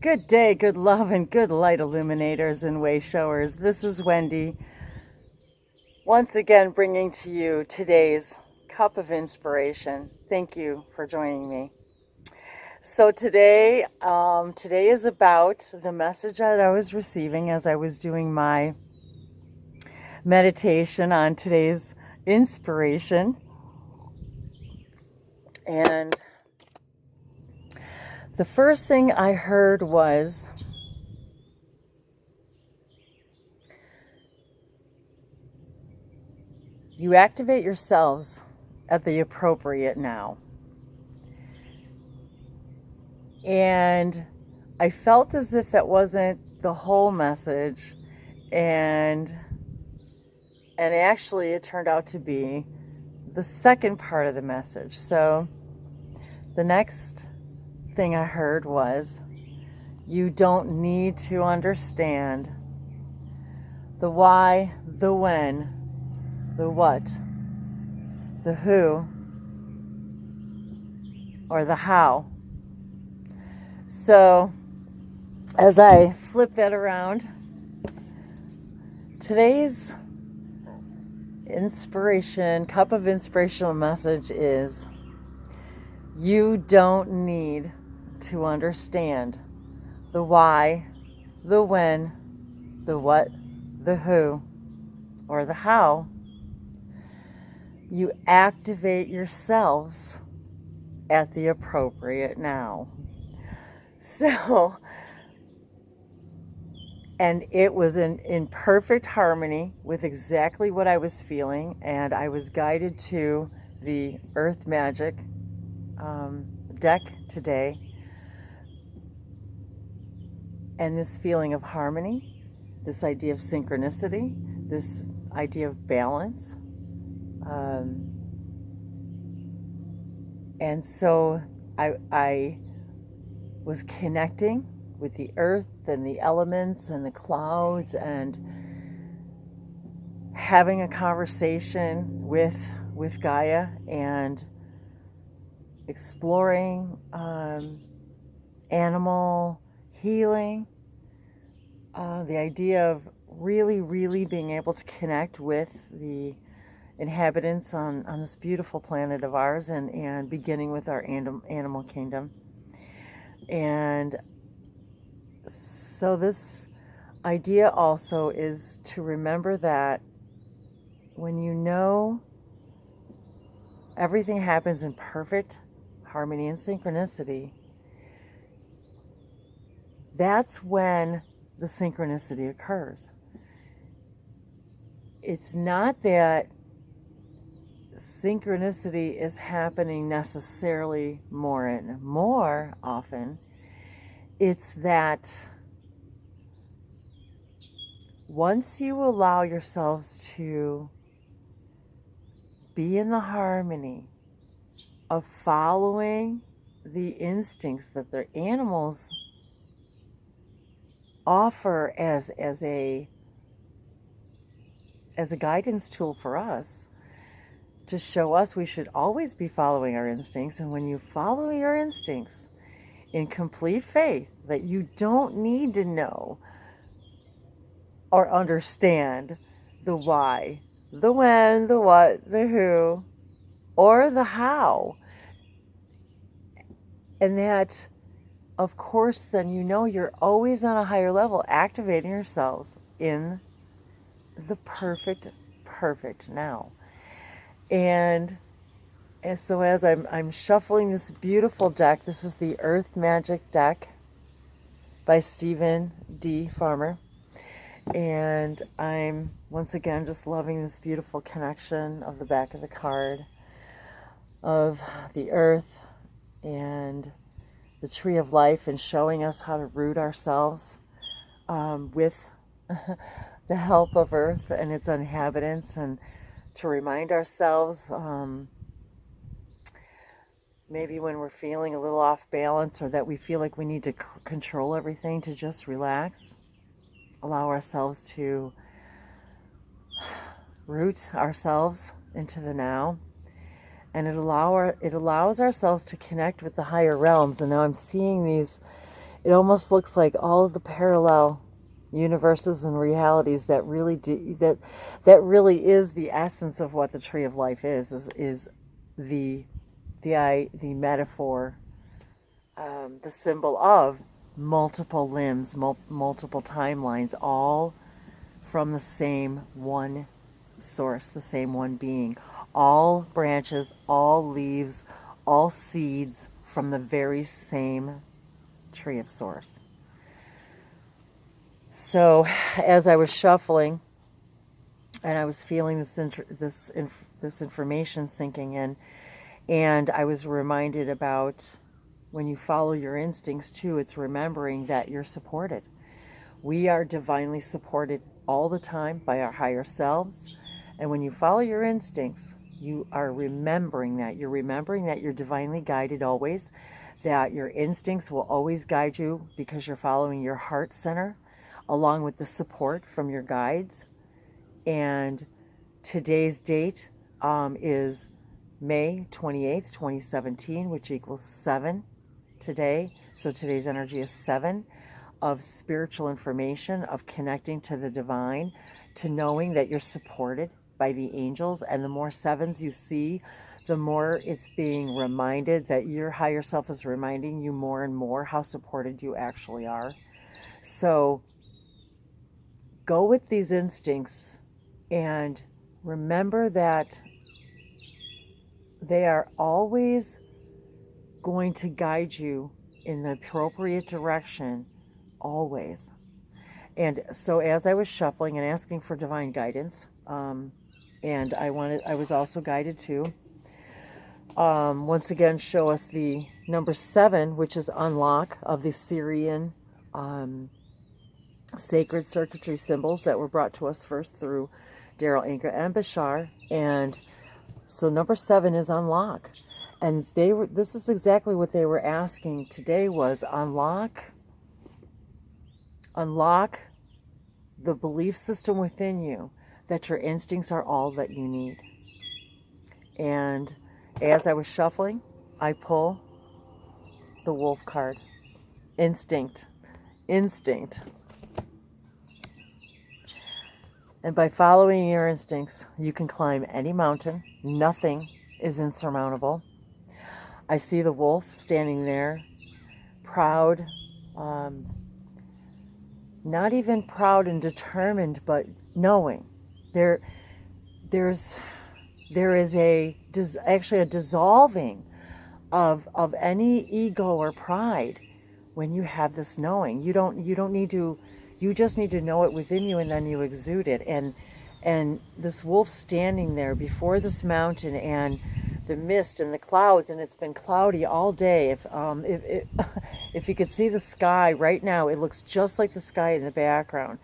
Good day, good love, and good light illuminators and way showers. This is Wendy, once again bringing to you today's cup of inspiration. Thank you for joining me. So today is about the message that I was receiving as I was doing my meditation on today's inspiration. And the first thing I heard was, you activate yourselves at the appropriate now. And I felt as if that wasn't the whole message, and actually it turned out to be the second part of the message. So the next thing I heard was, you don't need to understand the why, the when, the what, the who, or the how. So as I flip that around, today's cup of inspirational message is, you don't need to understand the why, the when, the what, the who, or the how. You activate yourselves at the appropriate now. So, and it was in perfect harmony with exactly what I was feeling, and I was guided to the Earth Magic deck today, and this feeling of harmony, this idea of synchronicity, this idea of balance. And so I was connecting with the earth and the elements and the clouds, and having a conversation with Gaia, and exploring animal healing, the idea of really being able to connect with the inhabitants on this beautiful planet of ours, and beginning with our animal kingdom. And so this idea also is to remember that when you know everything happens in perfect harmony and synchronicity, that's when the synchronicity occurs. It's not that synchronicity is happening necessarily more and more often. It's that once you allow yourselves to be in the harmony of following the instincts that the animals offer as a guidance tool for us, to show us we should always be following our instincts. And when you follow your instincts in complete faith that you don't need to know or understand the why, the when, the what, the who, or the how, and that, of course, then you're always on a higher level, activating yourselves in the perfect now. And so as I'm shuffling this beautiful deck, this is the Earth Magic deck by Stephen D. Farmer. And I'm once again just loving this beautiful connection of the back of the card, of the earth and the tree of life, and showing us how to root ourselves with the help of earth and its inhabitants, and to remind ourselves, maybe when we're feeling a little off balance, or that we feel like we need to control everything, to just relax, allow ourselves to root ourselves into the now, and it allows ourselves to connect with the higher realms. And now I'm seeing these It almost looks like all of the parallel universes and realities that really do, that really is the essence of what the tree of life is the the metaphor, the symbol of multiple limbs, multiple timelines, all from the same one source, the same one being, all branches, all leaves, all seeds from the very same tree of source. So as I was shuffling and I was feeling this information sinking in, and I was reminded about when you follow your instincts too, it's remembering that you're supported. We are divinely supported all the time by our higher selves. And when you follow your instincts, you are remembering that. You're remembering that you're divinely guided always, that your instincts will always guide you because you're following your heart center, along with the support from your guides. And today's date is May 28th, 2017, which equals 7 today. So today's energy is 7 of spiritual information, of connecting to the divine, to knowing that you're supported by the angels. And the more sevens you see, the more it's being reminded that your higher self is reminding you more and more how supported you actually are. So go with these instincts and remember that they are always going to guide you in the appropriate direction, always. And so as I was shuffling and asking for divine guidance, and I was also guided to once again show us the number 7, which is unlock of the Syrian sacred circuitry symbols that were brought to us first through Daryl Anchor and Bashar. And so number 7 is unlock. And this is exactly what they were asking today, was unlock the belief system within you that your instincts are all that you need. And as I was shuffling, I pull the wolf card. Instinct. And by following your instincts, you can climb any mountain. Nothing is insurmountable. I see the wolf standing there, proud, not even proud and determined, but knowing there is actually a dissolving of any ego or pride when you have this knowing. You don't need to. You just need to know it within you, and then you exude it. And this wolf standing there before this mountain, and the mist and the clouds, and it's been cloudy all day. If you could see the sky right now, it looks just like the sky in the background,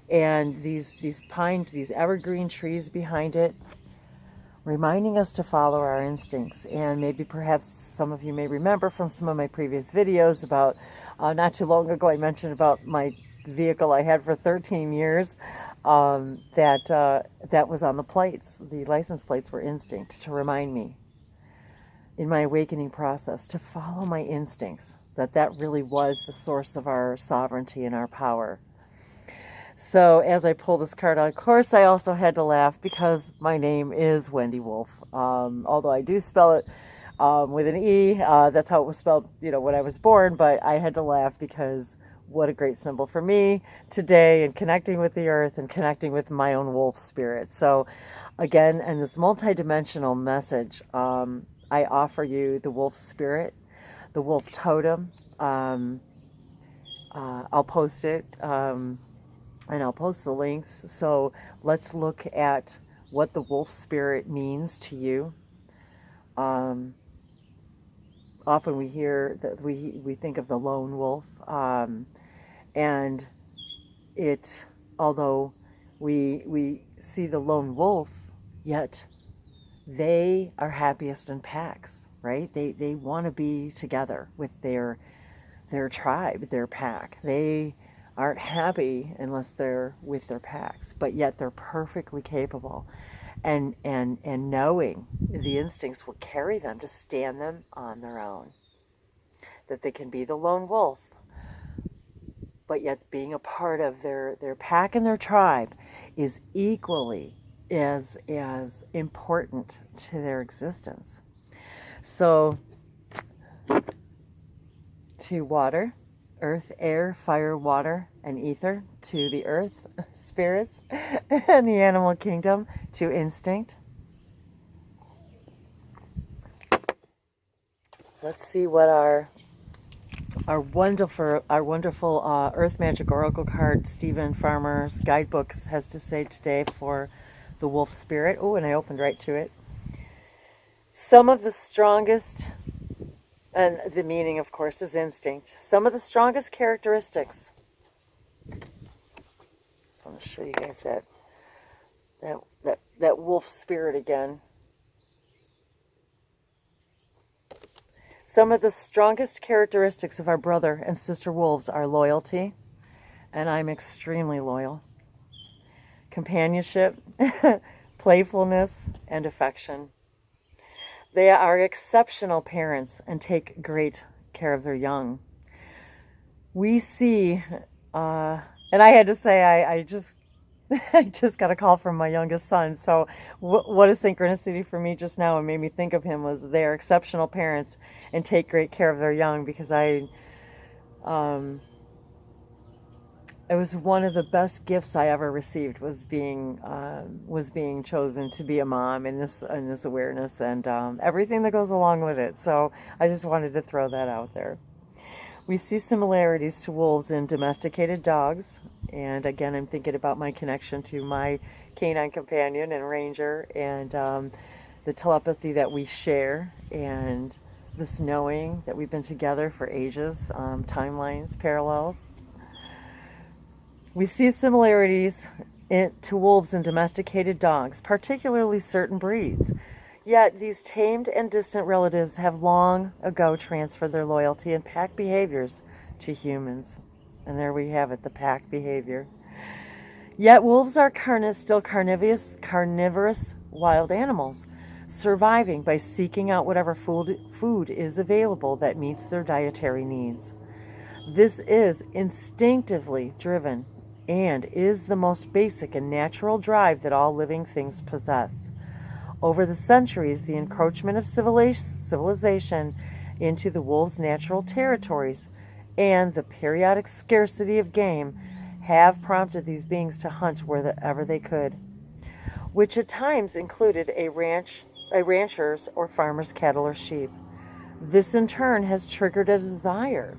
and these evergreen trees behind it, reminding us to follow our instincts. And maybe perhaps some of you may remember from some of my previous videos about not too long ago I mentioned about my vehicle I had for 13 years that was on the plates. The license plates were instinct, to remind me in my awakening process to follow my instincts, that really was the source of our sovereignty and our power. So as I pull this card out, of course I also had to laugh because my name is Wendy Wolf. Although I do spell it with an E, that's how it was spelled, when I was born, but I had to laugh because what a great symbol for me today, and connecting with the earth and connecting with my own wolf spirit. So again, in this multidimensional message, I offer you the wolf spirit, the wolf totem. I'll post it, and I'll post the links. So let's look at what the wolf spirit means to you. Often we hear that we think of the lone wolf, and it, although we see the lone wolf, yet they are happiest in packs, right? They want to be together with their tribe, their pack. They aren't happy unless they're with their packs, but yet they're perfectly capable. And knowing the instincts will carry them to stand them on their own. That they can be the lone wolf, but yet being a part of their pack and their tribe is equally as important to their existence. So, to water, earth, air, fire, water, and ether, to the earth, spirits, and the animal kingdom, to instinct. Let's see what our wonderful Earth Magic Oracle card, Stephen Farmer's Guidebooks, has to say today for the wolf spirit. Oh, and I opened right to it. Some of the strongest, and the meaning, of course, is instinct. Some of the strongest characteristics. Just want to show you guys that wolf spirit again. Some of the strongest characteristics of our brother and sister wolves are loyalty, and I'm extremely loyal, companionship, playfulness, and affection. They are exceptional parents and take great care of their young. We see, and I had to say, I just got a call from my youngest son. So what a synchronicity for me just now. It made me think of him was they are exceptional parents and take great care of their young, because it was one of the best gifts I ever received was being chosen to be a mom in this awareness and everything that goes along with it. So I just wanted to throw that out there. We see similarities to wolves in domesticated dogs. And again, I'm thinking about my connection to my canine companion and ranger, and the telepathy that we share, and this knowing that we've been together for ages, timelines, parallels. We see similarities to wolves and domesticated dogs, particularly certain breeds. Yet these tamed and distant relatives have long ago transferred their loyalty and pack behaviors to humans. And there we have it, the pack behavior. Yet wolves are still carnivorous wild animals, surviving by seeking out whatever food is available that meets their dietary needs. This is instinctively driven and is the most basic and natural drive that all living things possess. Over the centuries, the encroachment of civilization into the wolves' natural territories and the periodic scarcity of game have prompted these beings to hunt wherever they could, which at times included a rancher's or farmer's cattle or sheep. This in turn has triggered a desire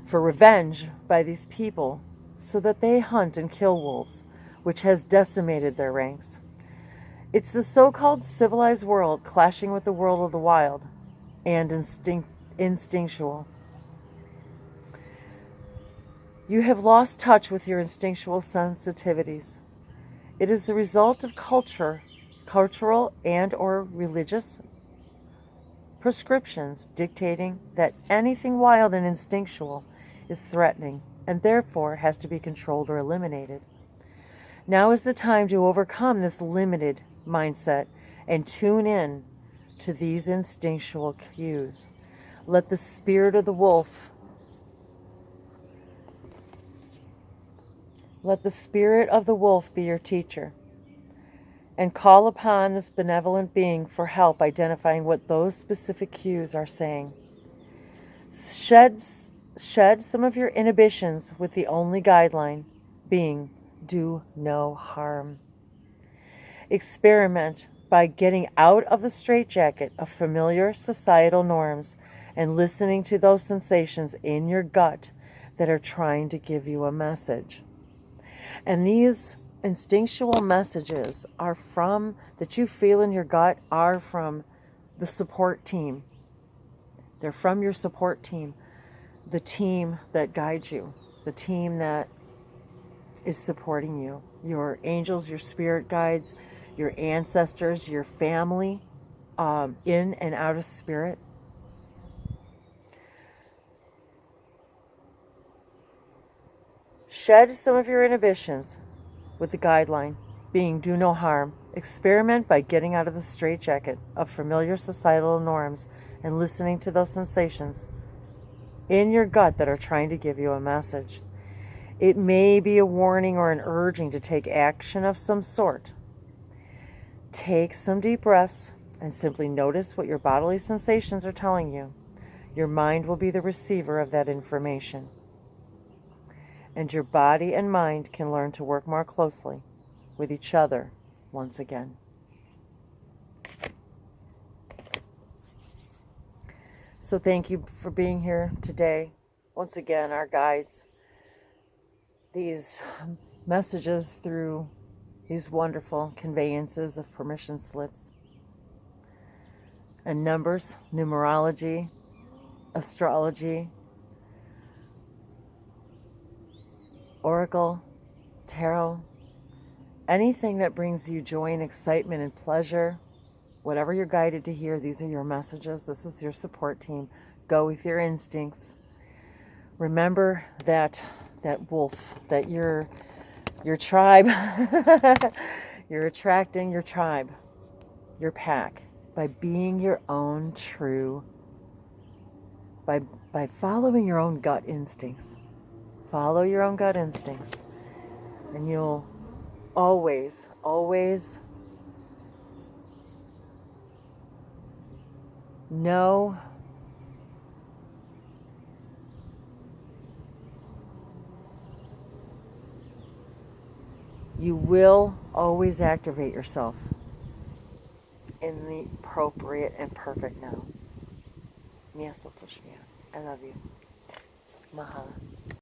for revenge by these people, so that they hunt and kill wolves, which has decimated their ranks. It's the so-called civilized world clashing with the world of the wild and instinctual. You have lost touch with your instinctual sensitivities. It is the result of cultural and or religious prescriptions dictating that anything wild and instinctual is threatening and therefore has to be controlled or eliminated. Now is the time to overcome this limited mindset and tune in to these instinctual cues. Let the spirit of the wolf be your teacher, and call upon this benevolent being for help identifying what those specific cues are saying. Shed some of your inhibitions with the only guideline being do no harm. Experiment by getting out of the straitjacket of familiar societal norms and listening to those sensations in your gut that are trying to give you a message. And these instinctual messages that you feel in your gut are from the support team. They're from your support team, the team that guides you, the team that is supporting you, your angels, your spirit guides, your ancestors, your family, in and out of spirit. Shed some of your inhibitions with the guideline being do no harm. Experiment by getting out of the straitjacket of familiar societal norms and listening to those sensations in your gut that are trying to give you a message. It may be a warning or an urging to take action of some sort. Take some deep breaths and simply notice what your bodily sensations are telling you. Your mind will be the receiver of that information. And your body and mind can learn to work more closely with each other once again. So thank you for being here today. Once again, our guides, these messages through these wonderful conveyances of permission slips and numbers, numerology, astrology, oracle, tarot, anything that brings you joy and excitement and pleasure, whatever you're guided to hear, these are your messages. This is your support team. Go with your instincts. Remember that wolf, that your tribe, you're attracting your tribe, your pack, by being your own true, by following your own gut instincts. Follow your own gut instincts, and you'll always, always know you will always activate yourself in the appropriate and perfect now. I love you. Maha.